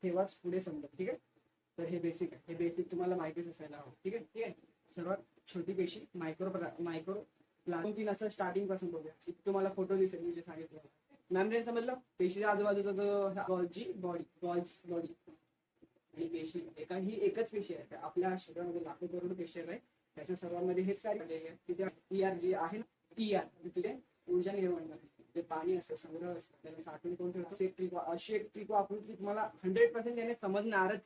तेव्हाच पुढे समजेल. ठीक आहे. तर हे बेसिक आहे, हे बेसिक तुम्हाला माहितीच असायला हवं. ठीक आहे. ठीक आहे. सर्वात छोटी पेशी मायक्रो प्लाझ्मा असं स्टार्टिंग पासून बघूया. इथे तुम्हाला फोटो दिसेल मी जे सांगितलं. मॅम्ब्रेन समजलं. पेशीच्या आजूबाजूचा जो गॉल्जी बॉडी आणि पेशी ही एकच पेशी आहे. आपल्या शरीरामध्ये लाखो करोड पेशी आहे. त्याच्या सर्वांमध्ये हेच कार्य आहे की त्या ER जी आहे ना, ER तिथे ऊर्जा निर्माण करते. जे पाणी असतं, संग्रह असतं, त्याला साठवून कोण ठेवतं. अशी एक ट्रिक वापरून की तुम्हाला 100% याने समजणारच.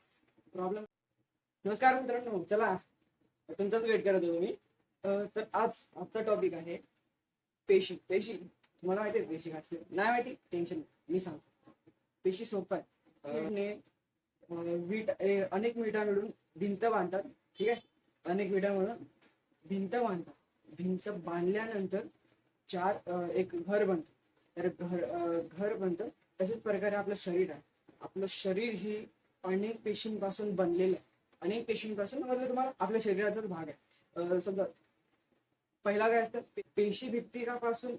प्रॉब्लेम. नमस्कार मित्रांनो, चला तुमचाच वेट करत होतो मी. तर आजचा टॉपिक आहे पेशी. तुम्हाला माहिती आहे पेशी काय असते? नाही माहिती, टेन्शन मी सांगतो. पेशी सोपं आहे. अनेक विटा मिळून भिंत बांधतात. ठीक आहे. अनेक विटा मिळून भिंत बांधतात. भिंत बांधल्यानंतर एक घर बनतं. तर घर बनतं. तशाच प्रकारे आपलं शरीर आहे. आपलं शरीर ही अनेक पेशींपासून बनलेलं आहे. अनेक पेशींपासून म्हणजे तुम्हाला आपल्या शरीराचाच भाग आहे. समजा पहिला काय असतं, पेशी भित्तिकापासून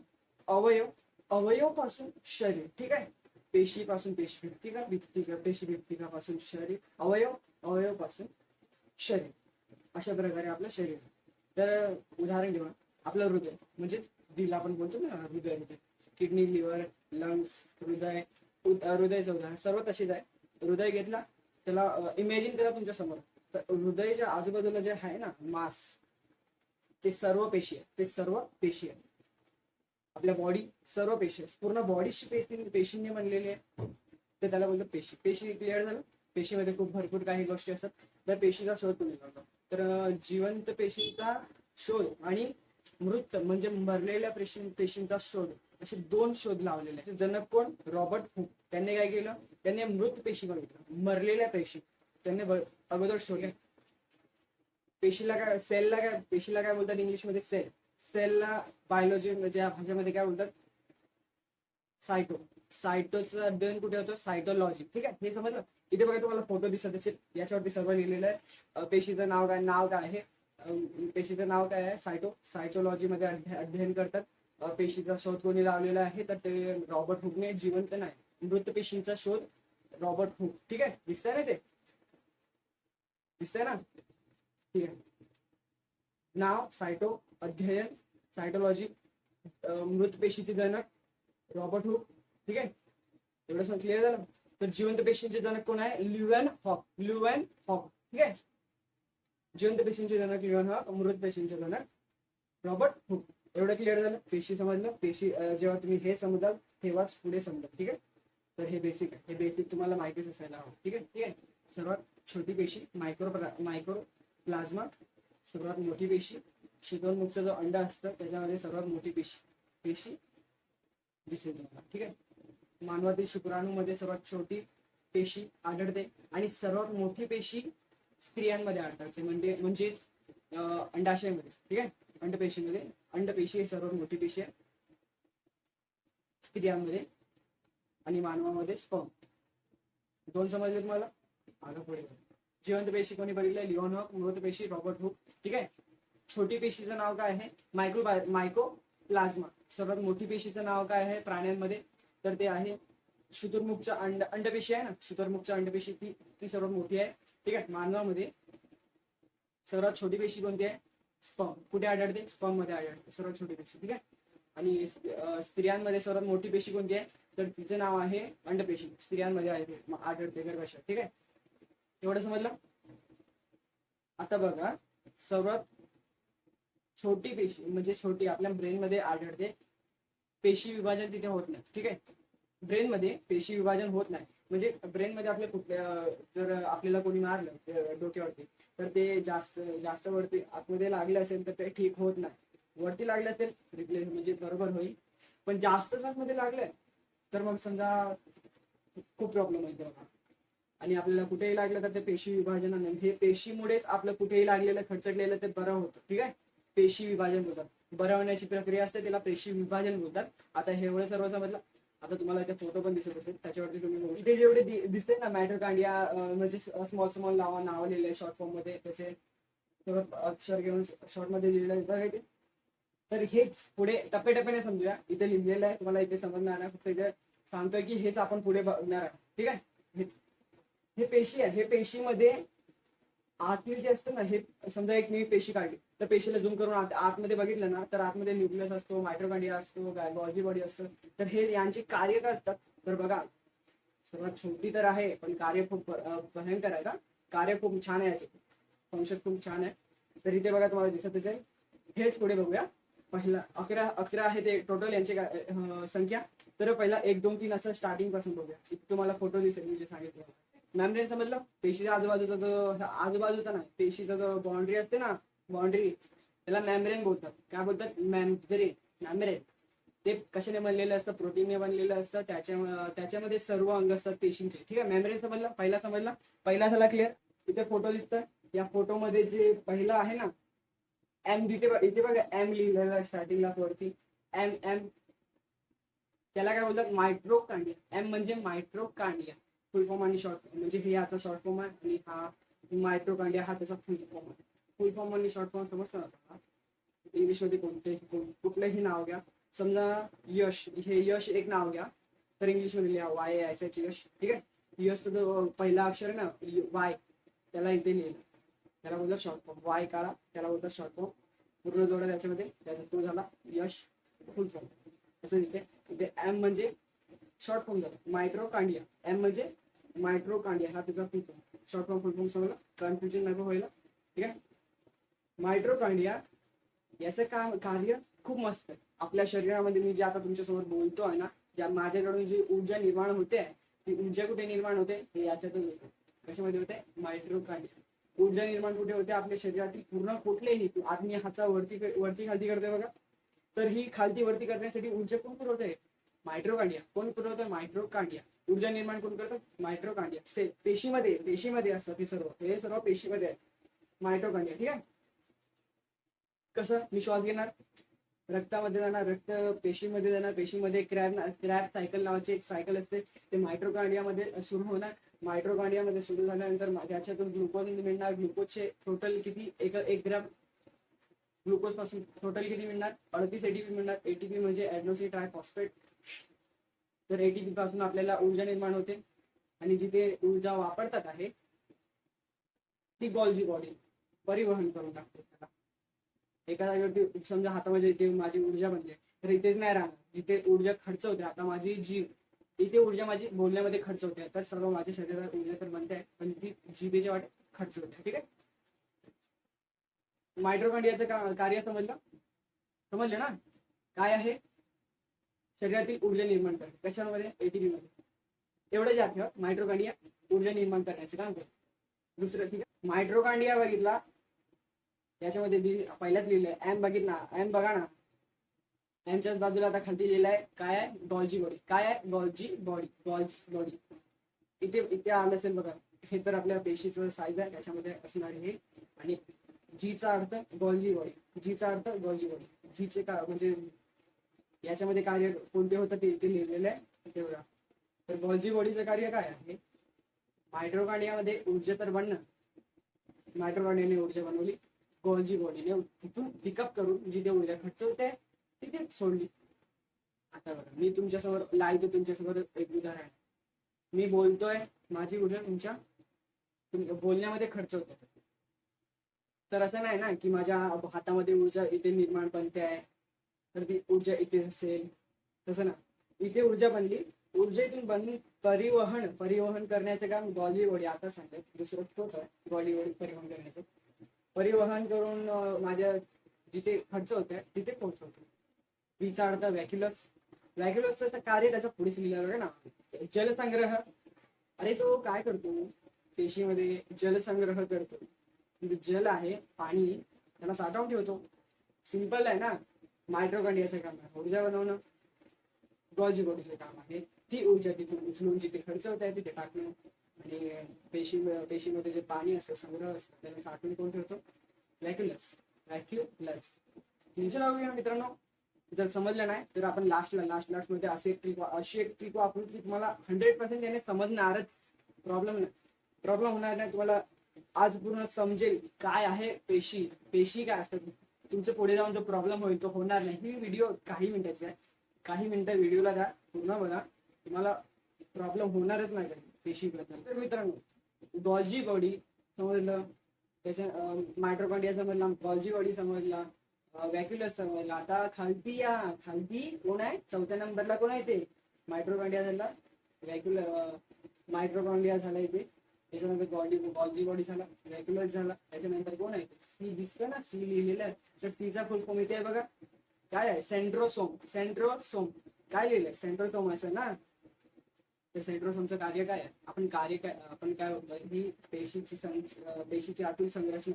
अवयव पासून शरीर. ठीक आहे. पेशीपासून पेशी भित्तिका पेशी भित्तिकापासून शरीर, अवयव पासून शरीर. अशा प्रकारे आपलं शरीर. तर उदाहरण घेऊया, आपलं हृदय म्हणजे दिल आपण बोलतो ना, हृदय. किडनी, लिव्हर, लंग्स, हृदयाचं उदाहरण सर्व तसेच आहे. हृदय घेतला, त्याला इमॅजिन करा तुमच्या समोर. तर हृदयाच्या आजूबाजूला जे आहे ना मास, ते सर्व पेशी आहे. आपल्या बॉडी सर्व पेशी आहे. पूर्ण बॉडी पेशींनी बनलेली आहे. ते त्याला बोलतो पेशी. पेशी क्लिअर झालं. पेशीमध्ये खूप भरपूर काही गोष्टी असतात. तर पेशीचा शोध कोणी लावला? तर जिवंत पेशीचा शोध आणि मृत म्हणजे मरलेल्या पेशींचा शोध, असे 2 शोध लावलेले आहेत. जनक कोण? Robert Hooke. त्यांनी काय केलं? त्यांनी मृत पेशी बघितलं, मरलेल्या पेशी त्यांनी अगोदर शोधल्या. पेशीला काय बोलतात इंग्लिशमध्ये? सेलला बायोलॉजी म्हणजे या भाषेमध्ये काय बोलतात? सायटोचं अध्ययन कुठे होतं? सायटोलॉजी. ठीक आहे. हे समजलं. इथे बघा तुम्हाला फोटो दिसत असेल, याच्यावरती सर्व लिहिलेलं आहे. पेशीचं नाव काय आहे? पेशीचं नाव काय आहे? सायटोलॉजी मध्ये अध्ययन करतात. पेशीचा शोध कोणी लावलेला आहे? तर ते रॉबर्ट हुकने. जिवंत नाही, मृत पेशींचा शोध रॉबर्ट हुक. ठीक आहे. दिसतंय ना? ते दिसतंय ना? ठीक आहे. नाव अध्ययन सायटोलॉजी. मृत पेशीचे जनक रॉबर्ट हुक. ठीक आहे. एवढं क्लिअर झालं. तर जिवंत पेशींचे जनक कोण आहे? ल्युएन हॉक. ठीक आहे. जिवंत पेशींचे जनक ल्युएन हॉक, मृत पेशींचे जनक रॉबर्ट हुक. एवढं क्लिअर झालं. पेशी समजलं. पेशी जेव्हा तुम्ही हे समजाल तेव्हाच पुढे समजा. ठीक आहे. तर हे बेसिक आहे, हे बेसिक तुम्हाला माहितीच असायला हवं. ठीक आहे. सर्वात छोटी पेशी मायक्रो प्लाझ्मा. सर्वात मोठी पेशी शुतोन्मुखचं जो अंड असतं त्याच्यामध्ये सर्वात मोठी पेशी दिसेल तुम्हाला. ठीक आहे. मानवातील शुक्राणूमध्ये सर्वात छोटी पेशी आढळते आणि सर्वात मोठी पेशी स्त्रियांमध्ये आढळते. म्हणजेच अंडाशयामध्ये. ठीक आहे. अंडपेशी ही सर्वात मोठी पेशी आहे स्त्रियांमध्ये आणि मानवामध्ये स्पर्म. 2 समजले तुम्हाला? आलं पुढे. जिवंत पेशी कोणी बघितलंय? लिओन हॉक. मृत पेशी रॉबर्ट हुक. ठीक आहे. छोटी पेशीचं नाव काय आहे? Micro plasma. सर्वात मोठी पेशीचं नाव काय आहे प्राण्यांमध्ये? तर ते आहे शुतुर्मुखचा अंडपेशी आहे ना, शुतुर्मुखचा अंडपेशी ती सर्वात मोठी आहे. ठीक आहे. मानवामध्ये सर्वात छोटी पेशी कोणती आहे? स्पर्म. कुठे आढळते? स्पर्म मध्ये आढळते सर्वात छोटी पेशी. ठीक आहे. आणि स्त्रियांमध्ये सर्वात मोठी पेशी कोणती आहे? तर तिचं नाव आहे अंडपेशी. स्त्रियांमध्ये आढळते गर्भाशयात. ठीक आहे. एवढं समजलं? आता बघा, सर्वात छोटी पेशी म्हणजे छोटी आपल्या ब्रेन मध्ये आढळते. पेशी विभाजन तिथे होत नाही. ठीक आहे. ब्रेन मध्ये पेशी विभाजन होत नाही. म्हणजे ब्रेन मध्ये जर आपल्याला कोणी मारलं डोक्यावरती, तर ते जास्त वरती आतमध्ये लागले असेल तर ते ठीक होत नाही. वरती लागले असेल रिप्लेस म्हणजे बरोबर होईल. पण जास्तच आतमध्ये लागलंय तर मग समजा खूप प्रॉब्लेम होईल. आणि आपल्याला कुठेही लागलं तर ते पेशी विभाजनाने, हे पेशीमुळेच आपलं कुठेही लागलेलं खर्चलेलं ते बरं होतं. ठीक आहे. पेशी विभाजन होतात. बरं होण्याची प्रक्रिया असते त्याला पेशी विभाजन बोलतात. आता हे एवढं सर्व समजलं. आता तुम्हाला इथे फोटो पण दिसत असेल, त्याच्यावरती तुम्ही इथे जेवढे दिसते ना मायटोकॉन्ड्रिया म्हणजे स्मॉल नाव लिहिलंय शॉर्ट फॉर्म मध्ये, त्याचे अक्षर घेऊन शॉर्ट मध्ये लिहिलं आहे. तर हेच पुढे टप्प्याटप्प्याने समजूया. इथे लिहिलेलं आहे, तुम्हाला इथे समजणार नाही. फक्त इथे सांगतोय की हेच आपण पुढे बघणार आहे. ठीक आहे. हेच हे पेशी आहे, हे पेशीमध्ये आतील जे असतं ना, हे समजा एक मी पेशी काढली तर पेशीला झूम करून आतमध्ये बघितलं ना तर आतमध्ये न्यूक्लियस असतो, मायट्रोकॉन्ड्रिया असतो, गॉल्गी बॉडी असतो. तर हे यांची कार्य काय असतात तर बघा, सर्वात छोटी तर आहे पण कार्य खूप भयंकर आहे. का कार्य खूप छान आहे, याचे फंक्शन खूप छान आहे. तर इथे बघा तुम्हाला दिसतच आहे. हेच पुढे बघूया. पहिला 11 आहे ते टोटल यांची संख्या. तर पहिला 1 2 3 असं स्टार्टिंग पासून बघूया. इथे तुम्हाला फोटो दिसेल मी जे सांगितलं. मॅम्ब्रेन समजलं, पेशीच्या आजूबाजूचा जो आजूबाजूचा ना पेशीचा जो बाउंड्री असते ना, बाउंड्री त्याला मॅम्ब्रेन बोलतात. काय बोलतात? मॅम्ब्रेन. ते कशाने बनलेलं असतं? प्रोटीनने बनलेलं असतं. त्याच्यामध्ये सर्व अंग असतात पेशींचे. ठीक आहे, मॅम्ब्रेन समजला, पहिला समजला. पहिला झाला क्लिअर. इथे फोटो दिसतोय, या फोटोमध्ये जे पहिलं आहे ना एम, इथे बघा एम लिहिलेलं स्टार्टिंगला वरती. एम त्याला काय बोलतात? मायट्रोकांडिया. एम म्हणजे मायट्रोकांडिया, फुल फॉर्म आणि शॉर्ट फॉर्म. म्हणजे हे याचा शॉर्ट फॉर्म आहे आणि हा मायट्रोकांडिया हा त्याचा फुल फॉर्म आहे. फुल फॉर्म आणि शॉर्ट फॉर्म समजतं ना? इंग्लिशमध्ये कुठलंही नाव घ्या. समजा यश, हे यश एक नाव घ्या तर इंग्लिशमध्ये लिहा YASH यश. ठीक आहे, यशचा जो पहिला अक्षर आहे ना वाय, त्याला इथे लिहिलं, त्याला बोलतात शॉर्ट फॉर्म. वाय काढा, त्याला बोलतात शॉर्ट फॉर्म. पूर्ण जोडा त्याच्यामध्ये, त्याचा तो झाला यश फुल फॉर्म. तसं इथे एम म्हणजे शॉर्ट फॉर्म झाला मायट्रोकांडिया. एम म्हणजे मायट्रोकांडिया हा त्याचा फुल फॉर्म. शॉर्ट फॉर्म फुल फॉर्म समजला, कन्फ्युजन नको व्हायला. ठीक आहे, मायट्रोकांडिया याचं काम कार्य खूप मस्त आहे. आपल्या शरीरामध्ये मी जे आता तुमच्यासोबत बोलतो आहे ना, ज्या माझ्याकडून जी ऊर्जा निर्माण होते ती ऊर्जा कुठे निर्माण होते? हे याच्यातच होते. कशामध्ये होते? मायट्रोकांडिया. ऊर्जा निर्माण कुठे होते? आपल्या शरीरातील पूर्ण कुठलेही, आदमी हाता वरती खालती करते बघा, तर ही खालती वरती करण्यासाठी ऊर्जा कोण पुरवते? मायट्रोकांडिया. कोण पुरवतं? मायट्रोकांडिया. ऊर्जा निर्माण कोण करतं? मायट्रोकांडिया. पेशीमध्ये असतात हे सर्व पेशीमध्ये आहे मायट्रोकांडिया. ठीक आहे, कसं? मी श्वास घेणार, रक्तामध्ये जाणार, रक्त पेशीमध्ये जाणार, पेशीमध्ये क्रॅब सायकल नावाची एक सायकल असते, ते मायट्रोकांडियामध्ये सुरू होणार. मायट्रोकांडियामध्ये सुरू झाल्यानंतर त्याच्यातून ग्लुकोज मिळणार. ग्लुकोजचे टोटल किती? एक ग्रॅम ग्लुकोज पासून टोटल किती मिळणार? 38 ATP मिळणार. ATP म्हणजे ऍडेनोसिन ट्रायफॉस्फेट. तर ATP पासून आपल्याला ऊर्जा निर्माण होते आणि जिथे ऊर्जा वापरतात आहे ती गॉल्जी बॉडी परिवहन करून टाकते त्याला. एका जागेवरती समजा हातामध्ये इथे माझी ऊर्जा बनते तर इथेच नाही राहणार. जिथे ऊर्जा खर्च होते, आता माझी जीभ, इथे ऊर्जा माझी बोलण्यामध्ये खर्च होते. तर सर्व माझ्या शरीरात ऊर्जा तर बनते आहे पण ती जिभेच्या वाटे खर्च होते. ठीक आहे, मायट्रोकांडियाचं कार्य समजलं ना? काय आहे? शरीरातील ऊर्जा निर्माण करणे. कशामध्ये? ATP मध्ये. एवढं जे आठवत, मायट्रोकांडिया ऊर्जा निर्माण करण्याचं काम करतो. दुसरं, ठीक आहे, मायट्रोकांडिया बघितला, याच्यामध्ये पहिल्याच लिहिलंय एम. बघितला एम, बघा ना, एमच्याच बाजूला आता खालती लिहिलंय काय आहे? Golgi body. काय आहे? Golgi body. इथे आलं असेल बघा, हे तर आपल्या पेशीचं साईज आहे, त्याच्यामध्ये असणार हे. आणि जीचा अर्थ गॉल्जी बॉडी. जीचा अर्थ गॉल्जी बॉडी. जीचे का म्हणजे याच्यामध्ये कार्य कोणते होतं ते इथे लिहिलेलं आहे तेवढा. तर गॉल्जी बॉडीचं कार्य काय आहे? मायट्रोकांडियामध्ये ऊर्जा तर बनणं, मायट्रोकांडियाने ऊर्जा बनवली, गॉल्जी बॉडीने तिथून पिकअप करून जिथे ऊर्जा खर्च होते तिथे सोडली. आता बघा, मी तुमच्यासमोर लाईव्ह तुमच्यासमोर एक उदाहरण, मी बोलतोय, माझी ऊर्जा तुमच्या बोलण्यामध्ये खर्च होते. तर असं नाही ना की माझ्या हातामध्ये ऊर्जा इथे निर्माण बनते आहे तर ती ऊर्जा इथे असेल, तसं ना. इथे ऊर्जा बनली, ऊर्जेतून बनली परिवहन करण्याचं काम गॉल्जी बॉडी. आता सांगते दुसरं तोच आहे, गॉल्जी बॉडी परिवहन करण्याचं. परिवहन करून माझ्या जिथे खर्च होते तिथे पोहोचवतो. विचा अर्थ व्हॅक्युलसचं कार्य त्याचं पुढेच लिहिलेलं आहे ना. जलसंग्रह. अरे तो काय करतो? पेशीमध्ये जलसंग्रह करतो. म्हणजे जल आहे, पाणी, त्याला साठवून ठेवतो. सिंपल आहे ना. मायट्रोकांडियाचं काम आहे ऊर्जा बनवणं, गॉल्जी बॉडीचं काम आहे ती ऊर्जा तिथून उचलून जिथे खर्च होत आहे तिथे टाकणं. आणि पेशीमध्ये जे पाणी असतं, संग्रह असतं, त्याला साठवून कोण ठेवतो? व्हॅक्युलस. टेन्शन लागू मित्रांनो. जर समजलं नाही तर आपण लास्ट मध्ये अशी एक ट्रिक वापरू की तुम्हाला 100% याने समजणारच. प्रॉब्लेम होणार नाही तुम्हाला. आज पूर्ण समजेल काय आहे पेशी काय असतात. तुमच्या पुढे जाऊन जो प्रॉब्लेम होईल तो होणार नाही. ही व्हिडिओ काही मिनिटाची आहे, काही मिनिटं व्हिडिओला द्या, पूर्ण बघा, तुम्हाला प्रॉब्लेम होणारच नाही पेशीबद्दल. तर मित्रांनो, गॉल्जी बॉडी समजलं, त्याच्या मायट्रोकॉन्ड्रिया समजला, गॉल्जी बॉडी समजला, व्हॅक्युलस समजला. आता खालती कोण आहे, चौथ्या नंबरला कोण आहे ते मायट्रोकॉन्ड्रिया झाला, मायट्रोकॉन्ड्रिया झाला इथे. त्याच्यानंतर गॉल्जी बॉडी झाला, व्हॅक्युलस झाला. त्याच्यानंतर कोण आहे, सी दिसतं ना, सी लिहिलेलं आहे. तर सीचा फुल फॉर्म इथे आहे बघा, काय आहे, सेंट्रोसोम. काय लिहिलंय, सेंट्रोसोम असं ना. तर सेंट्रोसोमचं कार्य काय आहे, आपण काय होतं, ही पेशीची आतून संरचना.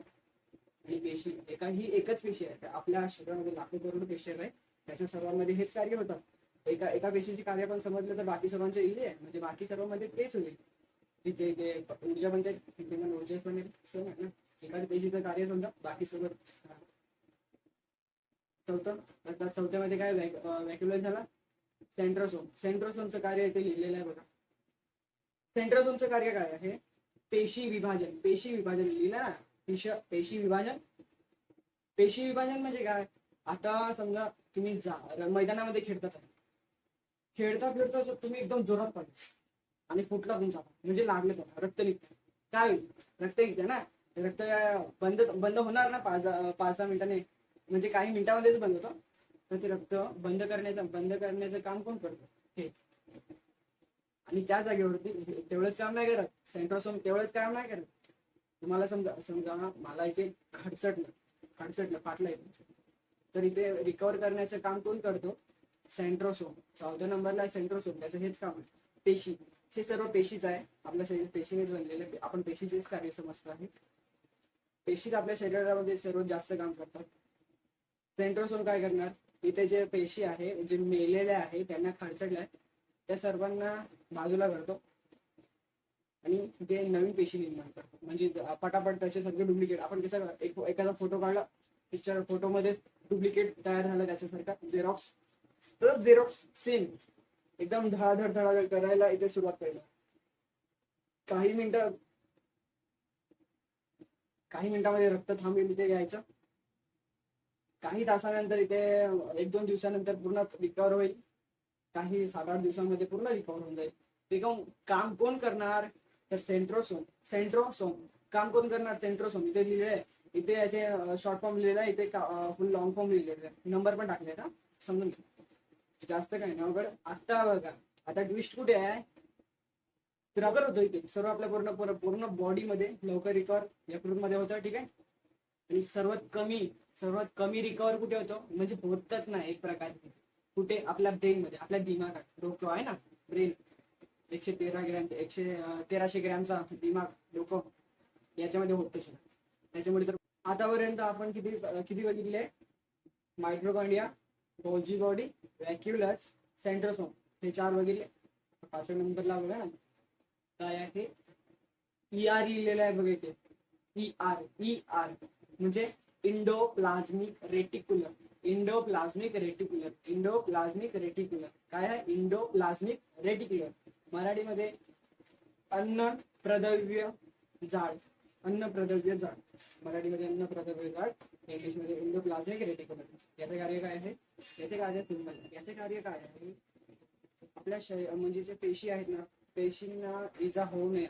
आणि पेशी ही एकच पेशी आहे. आपल्या शरीरामध्ये लाखो करोड पेशी आहे, त्याच्या सर्वांमध्ये हेच कार्य होतं. एका पेशीची कार्य पण समजलं तर बाकी सर्वांचे इथे आहे, म्हणजे बाकी सर्वांमध्ये तेच होईल. तिथे ते ऊर्जा बनते, तिथे पण ऊर्जाच बनेल. सेम आहे ना, एखाद्या पेशीचं कार्य समजा, बाकी सर्व. चौथ्यामध्ये काय, व्हॅक्युलस झाला. सेंट्रोसोमचं कार्य इथे लिहिलेलं आहे बघा. सेंट्रोसोमचं कार्य काय आहे, पेशी विभाजन लिहिलं ना. पेशी विभाजन म्हणजे काय, आता समजा तुम्ही मैदानामध्ये खेळता तुम्ही एकदम जोरात पडला आणि फुटला तुमचा, म्हणजे लागलं त्याला, रक्त निघतं. काय होईल, रक्त निघतं ना. रक्त बंद होणार ना 5-6 मिनिटांनी, म्हणजे काही मिनिटामध्येच बंद होतं. तर ते रक्त बंद करण्याचं काम कोण करतो, हे. आणि त्या जागेवरती तेवढंच काम नाही करत सेंट्रोसोम, तेवढंच काम नाही करत. तुम्हाला समजा मला इथे खडसटलं फाटलं इथे, तर इथे रिकवर करण्याचं काम कोण करतो, सेंट्रोसोम. 4थ्या नंबरला सेंट्रोसोम, त्याचं हेच काम आहे. पेशी, हे सर्व पेशीच आहे. आपल्या शरीर पेशीनेच बनलेलं, आपण पेशीचेच कार्य समजतो आहे. पेशीच आपल्या शरीरामध्ये सर्वात जास्त काम करतात. सेंट्रोसोम काय करणार, इथे जे पेशी आहे, जे मेलेले आहे, त्यांना खडचडलाय, त्या सर्वांना बाजूला करतो आणि ते नवीन पेशी निर्माण करतो. म्हणजे पटापट त्याचे सगळे डुप्लिकेट, आपण कसं एखादा फोटो काढला, पिक्चर फोटोमध्ये डुप्लिकेट तयार झालं त्याच्यासारखा, झेरॉक्स. तर झेरॉक्स सेम एकदम धडाधड करायला इथे सुरुवात करणार. काही मिनिटामध्ये रक्त थांबेल इथे घ्यायचं. काही तासानंतर इथे 1-2 दिवसानंतर पूर्ण रिकवर होईल. काही 7-8 दिवसांमध्ये पूर्ण रिकवर होऊन जाईल. ते काम कोण करणार, तर सेंट्रोसोम काम कोण करणार, सेंट्रोसोम. इथे लिहिलेलं आहे, इथे याचे शॉर्ट फॉर्म लिहिलेला आहे, इथे फुल लॉंग फॉर्म लिहिलेला आहे, नंबर पण टाकले का समजून घ्या. जास्त काही नाही अवघड. आता बघा, आता ट्विस्ट कुठे आहे, रिकवर होतो इथे सर्व आपल्या पूर्ण बॉडीमध्ये लवकर रिकवर यकृतमध्ये होतं, ठीक आहे. आणि सर्वात कमी रिकवर कुठे होतो, म्हणजे होतच नाही एक प्रकारे, कुठे, आपल्या ब्रेनमध्ये, आपल्या दिमागात. डोकं आहे ना, ब्रेन, 113 ग्रॅमचा दिमाग, डोकं, याच्यामध्ये होत. त्याच्यामुळे तर आतापर्यंत आपण किती बघितले, मायट्रोकॉन्ड्रिया, गॉल्जी बॉडी, व्हॅक्युलस, सेंट्रोसोम, हे 4 बघितले. 5व्या नंबरला बघा ना, काय आहे, ER लिहिलेलं आहे बघा इथे. ER म्हणजे इंडोप्लाझ्मिक रेटिक्युलर. काय आहे, इंडोप्लाझ्मिक रेटिक्युलर. मराठीमध्ये अन्नप्रद्रव्य जाळ, मराठीमध्ये अन्नप्रद्रव्य जाळ, इंग्लिशमध्ये इंडोप्लाझ्मिक रेटिक्युलर. याचं कार्य काय आहे, याचे कार्य काय आहे, आपल्या शरीर म्हणजे जे पेशी आहेत ना, पेशींना इजा होऊ नये,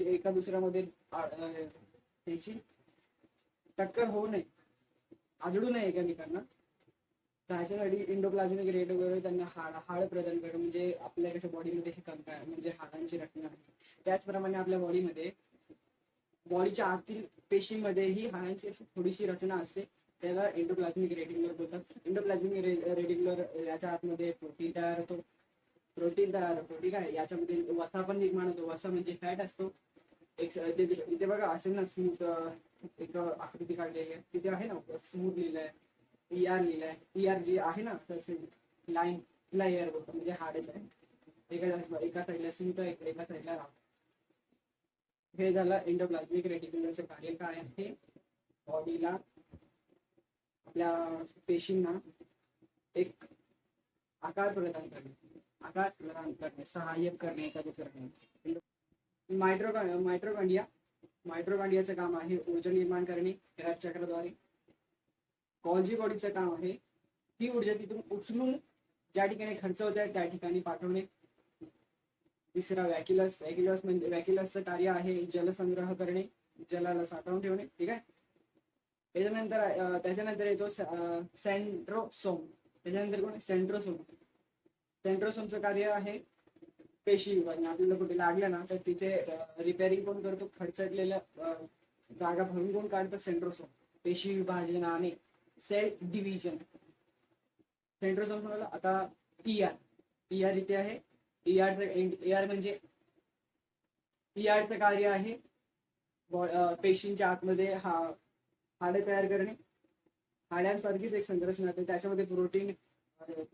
एका दुसऱ्यामध्ये त्याची टक्कर होऊ नये, आदळू नये एकमेकांना. त्याच्यासाठी इंडोप्लाझ्मिक रेटिक्युलर त्यांना हाड प्रदान करणं, म्हणजे आपल्या कशा बॉडीमध्ये हे काम काय, म्हणजे हाडांची रचना आहे. त्याचप्रमाणे आपल्या बॉडीच्या आतील पेशीमध्ये ही हाडांची अशी थोडीशी रचना असते, त्याला इंडोप्लाझ्मिक रेटिक्युलर बोलतात. इंडोप्लाझ्मिक रेटिक्युलर याच्या आतमध्ये प्रोटीन तयार होतो, ठीक आहे. याच्यामध्ये वसा पण निर्माण होतो. वसा म्हणजे फॅट असतो. इथे बघा असेल ना, स्मूथ एक आकृती काढलेली आहे, तिथे आहे ना, स्मूथ लिहिलंय, ER लिहिलंय. ER जी आहे ना लाईन, तिला ER बोलतो, म्हणजे हाडच आहे. एका साईडला स्मूथ आहे, एका साईडला राहतो. हे झालं इंडोप्लाझ्मिक रेटिक्युलरचं कार्य काय आहे, बॉडीला, आपल्या पेशींना एक आकार प्रदान करणे, सहाय्यक करणे एका दुसऱ्याने. मायट्रोकॉन्ड्रियाचं काम आहे ऊर्जा निर्माण करणे क्रेब्स चक्राद्वारे. गॉल्जी बॉडीचं काम आहे ती ऊर्जा तिथून उचलून ज्या ठिकाणी खर्च होत आहे त्या ठिकाणी पाठवणे. तिसरा व्हॅक्युलस. व्हॅक्युलसचं कार्य आहे जलसंग्रह करणे, जलाला साठवून ठेवणे. ठीक आहे. त्याच्यानंतर येतो सेंट्रोसोम. त्याच्यानंतर कोण? सेंट्रोसोम. सेंट्रोसोमचं कार्य आहे पेशी विभाजन. आपल्याला कुठे लागलं ना तर तिथे रिपेअरिंग कोण करतो? खडचटलेलं जागा भरून कोण काढतं? सेंट्रोसोम. पेशी विभाजनाने, सेल डिव्हिजन. सेंट्रोसोम म्हणलं. आता ER इथे आहे. ER म्हणजे ERचं कार्य आहे पेशींच्या आतमध्ये हाडे तयार करणे. हाड्यांसारखीच एक संरचना असते, त्याच्यामध्ये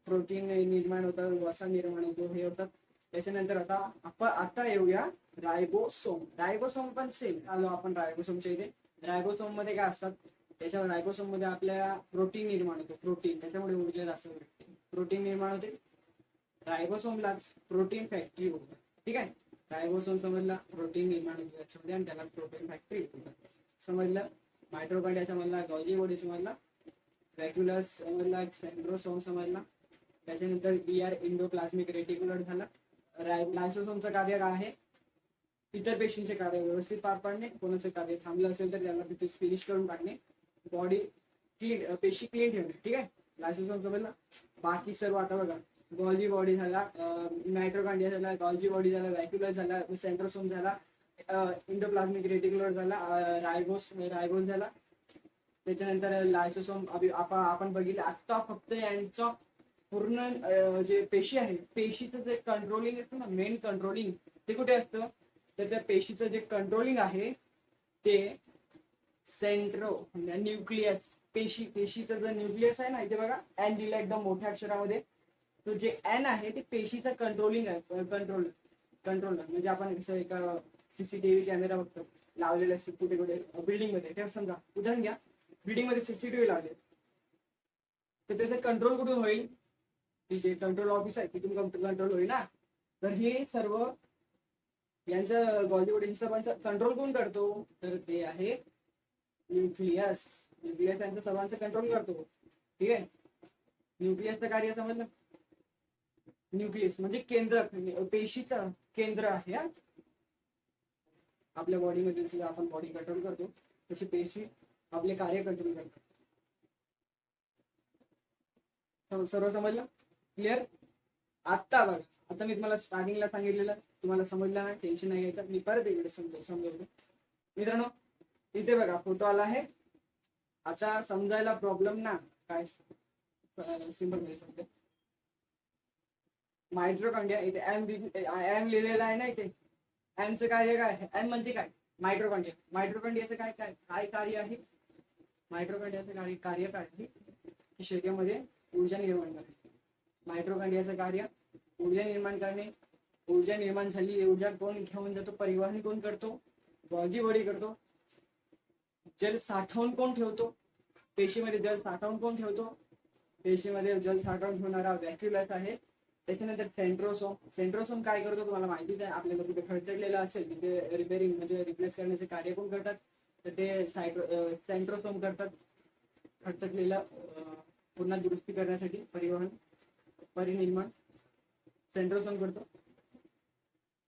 प्रोटीन निर्माण होतं, वसा निर्माण होतो, हे होतात. त्याच्यानंतर आता येऊया रायबोसोम. रायबोसोम पण सेम आलो आपण रायबोसोमच्या इथे. रायबोसोम मध्ये काय असतात? त्याच्यावर रायबोसोम मध्ये आपल्या प्रोटीन निर्माण होतो. प्रोटीन, त्याच्यामुळे ऊर्जा जास्त भेटते. प्रोटीन निर्माण होते. रायबोसोमलाच प्रोटीन फॅक्टरी होतं. ठीक आहे. रायबोसोम समजला, प्रोटीन निर्माण होते त्याच्यामध्ये आणि त्याला प्रोटीन फॅक्टरी होतं. समजलं. मायटोकॉन्ड्रिया समजला, गॉल्गी बॉडी समजला, व्हॅक्युलस समजला, सेंट्रोसोम समजला. त्याच्यानंतर ER एंडोप्लाझ्मिक रेटिक्युलर झाला. लायसोसोमचं कार्य काय आहे? इतर पेशींचे कार्य व्यवस्थित पार पाडणे. कोणाचं कार्य थांबलं असेल तर त्याला तिथे फिनिश करून टाकणे. बॉडी क्लीन, पेशी क्लीन ठेवणे. ठीक आहे. लायसोसोम समजला. बाकी सर्व आता बघा, गॉल्गी बॉडी झाला, मायटोकॉन्ड्रिया झाला, गॉल्गी बॉडी झाला, व्हॅक्युलस झाला, सेंट्रोसोम झाला, एंडोप्लाझ्मिक रेटिक्युलर झाला, रायबोस झाला. त्याच्यानंतर लायसोसोम आपण बघितलं. आता फक्त यांचं पूर्ण जे पेशी आहे, पेशीचं जे कंट्रोलिंग असतं ना, मेन कंट्रोलिंग, ते कुठे असतं? तर त्या पेशीचं जे कंट्रोलिंग आहे ते न्यूक्लियस. पेशीचं जे न्यूक्लियस आहे ना, इथे बघा एन दिला एकदम मोठ्या अक्षरामध्ये. तो जे एन आहे ते पेशीचं कंट्रोलिंग आहे. कंट्रोलर म्हणजे आपण एका CCTV कॅमेरा बघतो लावलेला असतो कुठे बिल्डिंग मध्ये. तेव्हा समजा उदाहरण घ्या, बिल्डिंग मध्ये CCTV लावले, तर त्याचं कंट्रोल कुठून होईल? जे कंट्रोल ऑफिस आहे तिथून कंट्रोल होईल ना. तर हे सर्व यांचं बॉलीवूड सर्वांचा कंट्रोल कोण करतो? तर ते आहे न्यूक्लियस. न्यूक्लियस यांचं सर्वांचं कंट्रोल करतो. ठीक आहे. न्यूक्लियसचं कार्य समजलं. न्यूक्लियस म्हणजे केंद्र, पेशीचं केंद्र आहे. आपल्या बॉडीमध्ये जसं आपण बॉडी कंट्रोल करतो तशी पेशी आपले कार्य कंट्रोल करतात. सर्व समजलं? क्लिअर? आता बघा, आता मी तुम्हाला स्टार्टिंगला सांगितलेलं, तुम्हाला समजलं ना, टेन्शन नाही घ्यायचं. मी परत इकडे समजवतो. मित्रांनो, इथे बघा फोटो आला आहे. आता समजायला प्रॉब्लेम ना काय, सिंपल समजेल. मायटोकॉन्ड्रिया इथे एम लिहिलेला आहे ना इथे. एमचं कार्य काय आहे? एम म्हणजे काय? मायटोकॉन्ड्रिया. मायटोकॉन्ड्रियाचं काय कार्य आहे? मायटोकॉन्ड्रियाचं कार्य काय आहे? की शरीरामध्ये ऊर्जा निर्माण करणे. मायटोकॉन्ड्रियाचं कार्य ऊर्जा निर्माण करणे. ऊर्जा निर्माण झाली, ऊर्जा कोण घेऊन जातो? परिवहन कोण करतो? गॉल्गी बॉडी करतो. जल साठवून कोण ठेवतो? पेशीमध्ये जल साठवून कोण ठेवतो? पेशीमध्ये जल साठवून ठेवणारा व्हॅक्युलस आहे. त्याच्यानंतर सेंट्रोसोम काय करतो तुम्हाला माहितीच आहे. आपल्याला कुठे खडचडलेलं असेल तिथे रिपेअरिंग म्हणजे रिप्लेस करण्याचे कार्य कोण करतात? तर ते सेंट्रोसोम करतात. खडचडलेलं पुन्हा दुरुस्ती करण्यासाठी परिनिर्माण सेंट्रोसोम करतो.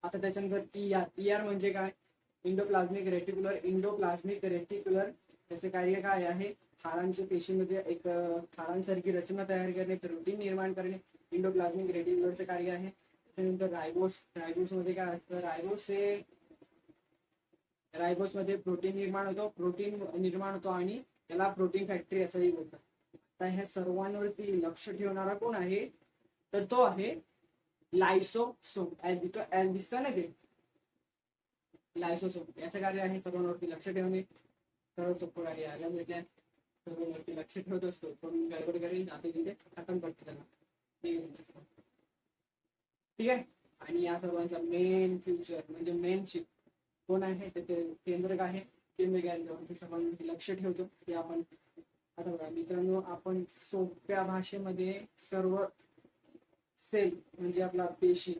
आता त्याच्यानंतर ER म्हणजे काय? Endoplasmic reticular. त्याचे कार्य काय आहे? हाडांच्या पेशीमध्ये एक हाडांसारखी रचना तयार करणे, प्रोटीन निर्माण करणे. एंडोप्लाझ्मिक रेटिक्युलरचं कार्य आहे. त्याच्यानंतर रायबोस मध्ये काय असतं? रायबोस मध्ये प्रोटीन निर्माण होतो आणि त्याला प्रोटीन फॅक्टरी असंही बोलतात. आता ह्या सर्वांवरती लक्ष ठेवणारा कोण आहे? तर तो आहे लायसोसोम. दिसतो ना ते लायसोसोम. याचं कार्य आहे सर्वांवरती लक्ष ठेवणे. सर्व सोपं कार्य आल्यामुळे सर्वांवरती लक्ष ठेवत असतो. पण गडबड करेल जाते तिथे खतम करतो त्याला. ठीक आहे. आणि या सर्वांचा मेन फ्युचर म्हणजे मेन चिप कोण आहे? तर ते केंद्रक आहे. केंद्रकांवरती सर्वांवरती लक्ष ठेवतो. ते आपण आता बघा मित्रांनो, आपण सोप्या भाषेमध्ये सर्व सेल म्हणजे आपला पेशी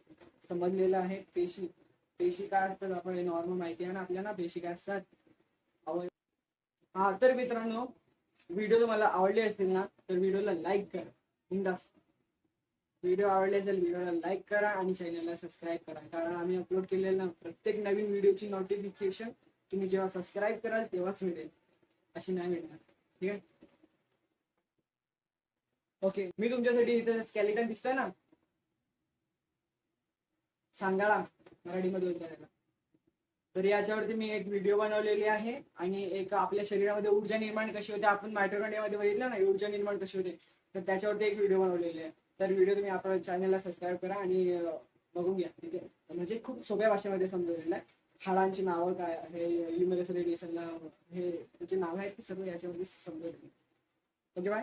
समजलेला आहे. पेशी काय असतात आपण नॉर्मल माहिती आहे ना आपल्याला. पेशी काय असतात? हा, तर मित्रांनो, व्हिडिओ तुम्हाला आवडले असतील ना तर व्हिडिओला लाईक करा. बिंदास व्हिडिओ आवडले असेल व्हिडिओला लाईक करा आणि चॅनलला सबस्क्राईब करा, कारण आम्ही अपलोड केलेल्या प्रत्येक नवीन व्हिडिओची नोटिफिकेशन तुम्ही जेव्हा सबस्क्राईब कराल तेव्हाच मिळेल, अशी नाही मिळणार. ठीक आहे. ओके, मी तुमच्यासाठी इथे स्केलेटन दिसतोय ना, सांगाळा मराठीमध्ये बोलतो, तर याच्यावरती मी एक व्हिडिओ बनवलेली आहे आणि एक आपल्या शरीरामध्ये ऊर्जा निर्माण कशी होते, आपण मायटोकॉन्ड्रियामध्ये बघितलं ना ऊर्जा निर्माण कशी होते, तर त्याच्यावरती एक व्हिडिओ बनवलेली आहे. तर व्हिडिओ तुम्ही आपल्या चॅनलला सबस्क्राईब करा आणि बघून घ्या. ठीक आहे. म्हणजे खूप सोप्या भाषेमध्ये समजवलेलं आहे. हाडांची नावं काय आहे, ह्युमरस रेडिएशनला हे जे नावं आहेत ते सर्व याच्यामध्ये समजवलेली. Okay bye.